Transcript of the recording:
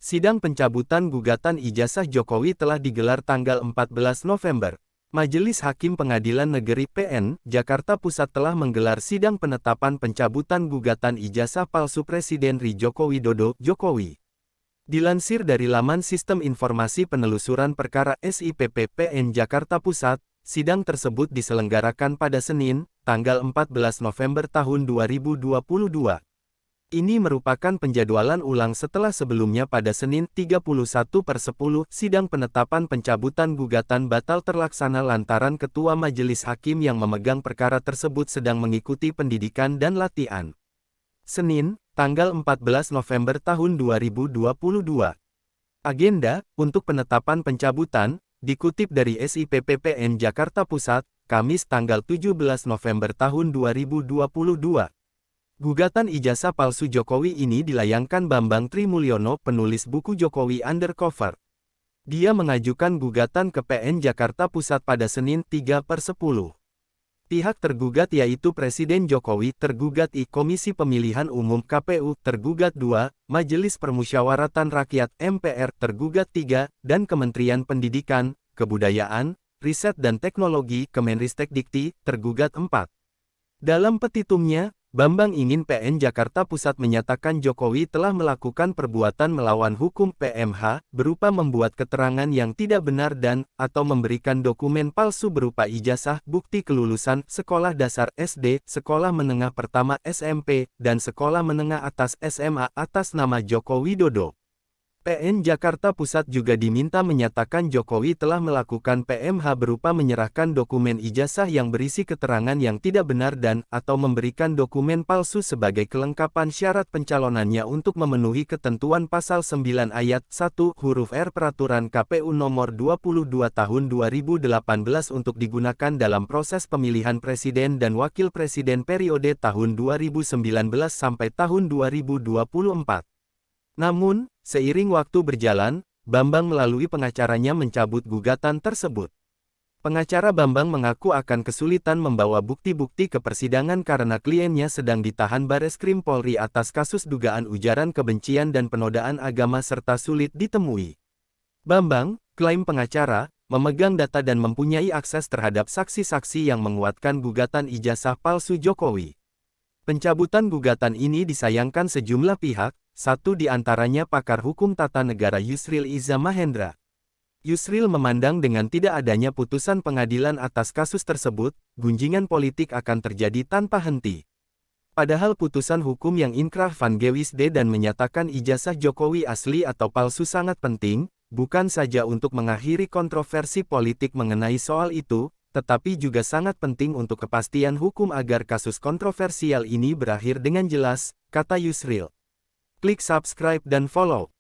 Sidang pencabutan gugatan ijazah Jokowi telah digelar tanggal 14 November. Majelis Hakim Pengadilan Negeri PN, Jakarta Pusat telah menggelar sidang penetapan pencabutan gugatan ijazah palsu Presiden RI Joko Widodo, Jokowi. Dilansir dari laman Sistem Informasi Penelusuran Perkara SIPP PN Jakarta Pusat, sidang tersebut diselenggarakan pada Senin, tanggal 14 November tahun 2022. Ini merupakan penjadwalan ulang setelah sebelumnya pada Senin 31/10 sidang penetapan pencabutan gugatan batal terlaksana lantaran Ketua Majelis Hakim yang memegang perkara tersebut sedang mengikuti pendidikan dan latihan. Senin, tanggal 14 November tahun 2022. Agenda untuk penetapan pencabutan dikutip dari SIPP PN Jakarta Pusat, Kamis tanggal 17 November tahun 2022. Gugatan ijazah palsu Jokowi ini dilayangkan Bambang Trimulyono, penulis buku Jokowi Undercover. Dia mengajukan gugatan ke PN Jakarta Pusat pada Senin 3/10. Pihak tergugat yaitu Presiden Jokowi, tergugat I Komisi Pemilihan Umum KPU, tergugat 2, Majelis Permusyawaratan Rakyat MPR, tergugat 3, dan Kementerian Pendidikan, Kebudayaan, Riset dan Teknologi Kemenristekdikti, tergugat 4. Dalam petitumnya, Bambang ingin PN Jakarta Pusat menyatakan Jokowi telah melakukan perbuatan melawan hukum PMH, berupa membuat keterangan yang tidak benar atau memberikan dokumen palsu berupa ijazah, bukti kelulusan, sekolah dasar SD, sekolah menengah pertama SMP, dan sekolah menengah atas SMA atas nama Joko Widodo. PN Jakarta Pusat juga diminta menyatakan Jokowi telah melakukan PMH berupa menyerahkan dokumen ijazah yang berisi keterangan yang tidak benar atau memberikan dokumen palsu sebagai kelengkapan syarat pencalonannya untuk memenuhi ketentuan pasal 9 ayat 1 huruf R Peraturan KPU nomor 22 tahun 2018 untuk digunakan dalam proses pemilihan presiden dan wakil presiden periode tahun 2019 sampai tahun 2024. Namun, seiring waktu berjalan, Bambang melalui pengacaranya mencabut gugatan tersebut. Pengacara Bambang mengaku akan kesulitan membawa bukti-bukti ke persidangan karena kliennya sedang ditahan Bareskrim Polri atas kasus dugaan ujaran kebencian dan penodaan agama serta sulit ditemui. Bambang, klaim pengacara, memegang data dan mempunyai akses terhadap saksi-saksi yang menguatkan gugatan ijazah palsu Jokowi. Pencabutan gugatan ini disayangkan sejumlah pihak, satu di antaranya pakar hukum tata negara Yusril Iza Mahendra. Yusril memandang dengan tidak adanya putusan pengadilan atas kasus tersebut, gunjingan politik akan terjadi tanpa henti. Padahal putusan hukum yang inkrah van Gewisde dan menyatakan ijazah Jokowi asli atau palsu sangat penting, bukan saja untuk mengakhiri kontroversi politik mengenai soal itu, tetapi juga sangat penting untuk kepastian hukum agar kasus kontroversial ini berakhir dengan jelas, kata Yusril. Klik subscribe dan follow.